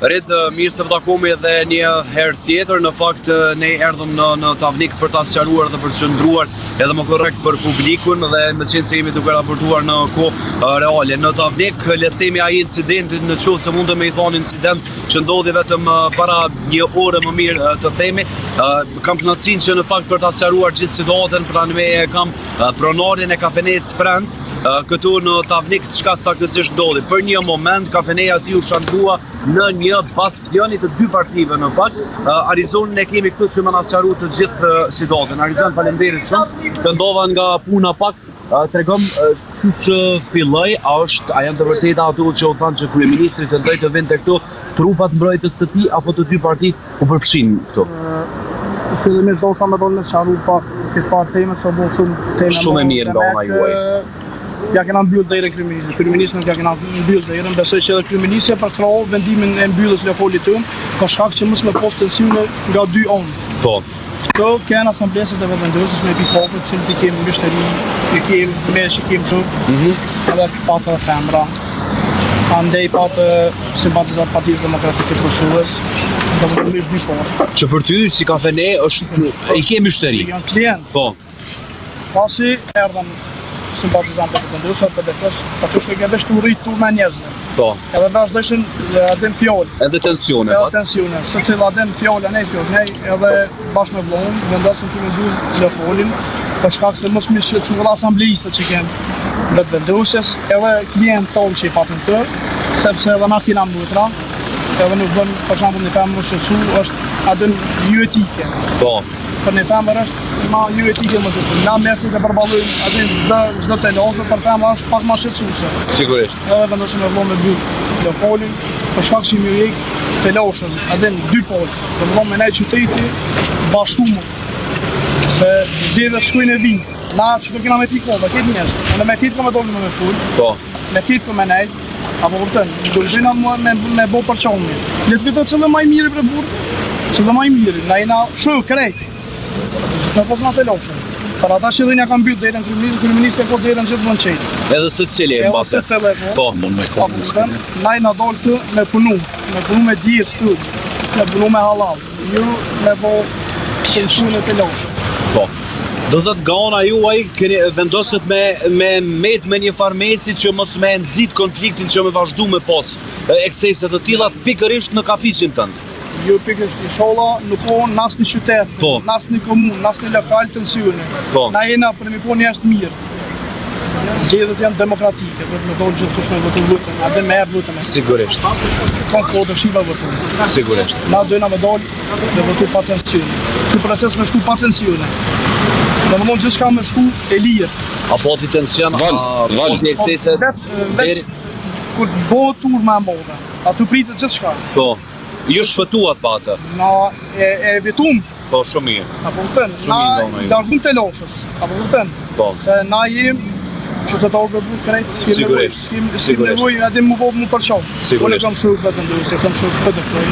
Rit, mirë se takohemi edhe një herë tjetër. Në fakt ne erdhëm në Tavnik për ta sqaruar dhe për të qëndruar edhe më korrekt për publikun dhe me qenë se jemi duke raportuar në kohë reale. Në Tavnik, le të themi ai incidentin, në qoftë se mundem me i thonë incident, që ndodhi vetëm para një ore më mirë të themi. Kam kënaqësinë që në fakt për ta sqaruar gjithë situatën, pranë meje kam pronarin e kafenes Friends këtu në Tavnik, çka saktësisht ndodhi. Për një moment kafeneja aty u shndrua në një bastionit të dy partive në fakt. Arizonën e kemi këtu që më na sqaruar të gjithë situatën. Arizon, faleminderit shumë. Të ndova nga puna pak. Tregom që filloi, a janë të vërteta ato që u thanë që kryeministri të drejtë të vinte këtu, trupat mbrojtës të tij apo të dy partit u përfshin këtu? Fillimisht do sa më donë të sqaroj pak këtë parë temë se do shumë e mirë nga ona juaj. Ja kena mbyll deri kryeministri nuk ja kena mbyll deri, besoj që edhe kryeministri për krau vendimin e mbylljes lokalit tonë, ka shkak që mos me pas tensione nga dy anë. Po. Këto kanë asamblesat e vendosjes me pikapë, që ti kemi mbështeri, ti kemi mesh, kemi shumë. Edhe patë femra. Andaj patë simpatizat Partisë Demokratike të Kosovës. Do të më dy fort. Që për ty si kafene është i kemi mbështeri. Janë klient. Po. Pasi erdhën simpatizantë të vendosjes, për të shkëngjë vetë rritur me njerëz. Po. Edhe vazhdojshin adem fjalë. Edhe tensione. Edhe tensione. Secila adem fjalë ne edhe bashkë me vllahun vendosin të ndujnë lokalin për shkak se mos më shqetësu edhe asamblistët që kanë vetë vendosjes, edhe klient tonë që i patën të, sepse edhe na kena mutra, edhe nuk bën për shembull një pemë më shqetësu, është adem ju etike. Po. Për një femër është ma ju etike më të të. Na mërti të përballojnë atë çdo të lozë, për femër është pak ma shqetësuese. Sigurisht. Edhe vendosin me vllon me dy lokalin, për shkak që mirë të loshën, atë në dy polë. Dhe vllon me ne qyteti bashkumë. Se gjithë shkojnë e vinë. Na që do kena me pikë, do ketë njerëz. Edhe me kitë me dolën me ful. Po. Me kitë me ne. Apo kupton, do të bëjmë me bo për çonmi. Le të vetë çdo më i mirë për burr. Çdo më i mirë. Na ina shumë krejt. Në po të loshën. Për ata që dhe një kam mbyll derën kryeministri po derën gjithë mund qejtë. Edhe së cili e mbase. Edhe së cili po. Mund me kohë. Na i na dolë të me punu me djerë stu, me punu me halal. Ju me po tensione të loshën. Po. Do të nga ona juaj keni vendoset me një farmesi që mos me nxit konfliktin që me vazhdu me pas eksceset të tilla pikërisht në kafiqin tënd. Jo pikërisht në sholla, nuk po nas në qytet, nas në komunë, nas në lokal tensione. Na jena për mi po njerëz të mirë. Zgjedhjet janë demokratike, do të më thonë gjithë kush me votu votën, a dhe me erë votën. Sigurisht. Kanë kodë shiva votën. Sigurisht. Na dojna me dalë dhe votu pa tensione. Ky proces me shku pa tensione. Do të mund gjithçka me shku e lirë. Apo ti tension, apo ti eksese. Vetë kur bëhet tur më modha. Aty pritet gjithçka. Po. Ju shpëtuat pa atë? Na e vetum. Po, shumë mirë. Apo kupton, na largum të loshës. Apo kupton? Po. Se na jem qytetarë të butë krejt, s'kem nevojë, edhe mu po mu përqon. Unë kam shumë vetëm ndërse, kam shumë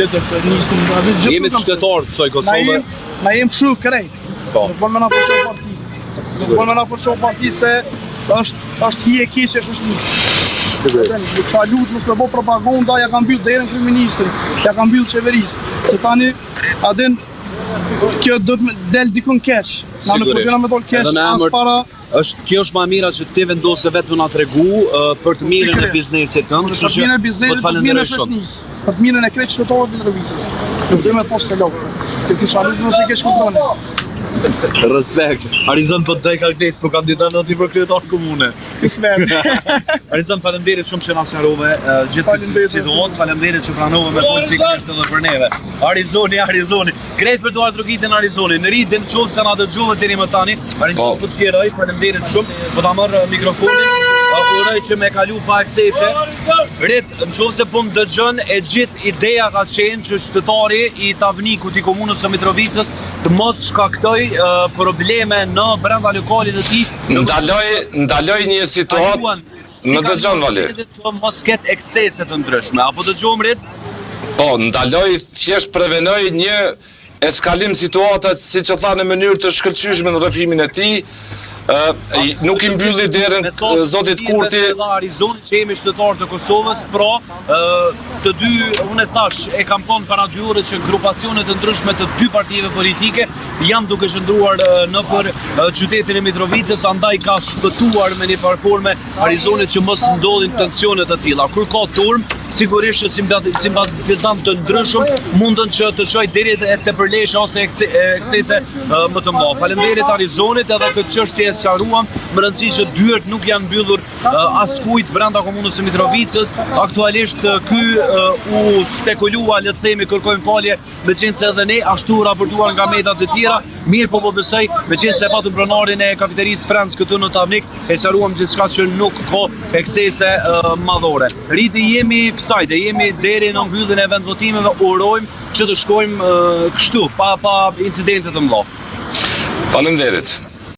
vetëm nisëm. Jemi të qytetarë të soj Kosovë? Na jem shumë krejt. Po. Nuk bën me na përqon parti. Nuk bën me na përqon parti se është hi e keqe është një. Nuk ka lutë, nuk ka bo propaganda, ja kam mbyll derën kryeministri, ja kam mbyll qeverisë. Se tani, adin, kjo do të del dikun keq. Na nuk përgjena me dol keq, as para... Kjo është ma mira që ti vendose vetë më nga tregu për të mirën e biznesit tënë. Për të mirën e biznesit, për të mirën e shoqënisë, për të mirën e krejt qytetarëve të lëvizjes. Nuk dhe me post të lokë. Se kisha lutë nëse keq kontrone. Respekt. Arizon po të dojka kdes, po kandidat në ti për kryetar komune. Kismet. Arizon, falemderit shumë që na sqarove gjithë këtë situatë, falemderit që pranove me politikisht edhe për neve. Arizoni. Krejt për duar drogitën Arizoni. Në rritin qovë se na dëgjove deri më tani. Arizon po të tjeroj, falemderit shumë. Po ta marrë mikrofonin. Uroj që me kalu pa aksese. Rit, në qovë se pun dëgjën e gjithë ideja ka qenë që qytetari i Tavnikut i komunës së Mitrovicës të mos shkaktoj probleme në brenda lokalit të tij. Ndaloj një situatë, më dëgjon Vali. Të mos ketë ekscese të ndryshme, apo dëgjom Rit? Po, ndaloj, thjesht prevenoj një eskalim situata, siç e tha, në mënyrë të shkëlqyeshme në rrëfimin e tij. nuk i mbylli derën zotit Kurti. Arizoni që jemi qytetarë të Kosovës, pra të dy, unë e thash, e kam thonë para 2 orë që grupacionet të ndryshme të 2 partive politike janë duke qëndruar nëpër qytetin e Mitrovicës, andaj ka shpëtuar me një parforme Arizonit që mos ndodhin tensione të tilla. Kur ka turm, sigurisht që simpatizantë të ndryshëm mundën që të çojë deri te përleshja ose ekscese më të mëdha. Faleminderit Arizonit, edhe këtë çështje e sqaruam, më rëndësi që dyert nuk janë mbyllur askujt brenda komunës së Mitrovicës. Aktualisht ky u spekulua, le të themi, kërkojmë falje, meqense edhe ne ashtu raportuar nga mediat të tjera, mirë po besoj, meqense e patëm pronarin e kafeterisë Franc këtu në Tavnik, e sqaruam gjithçka që nuk ka ekscese madhore. Riti jemi kësajte, jemi deri në mbylljen e vendvotimeve, urojmë që të shkojmë kështu, pa incidente të mëdha. Faleminderit.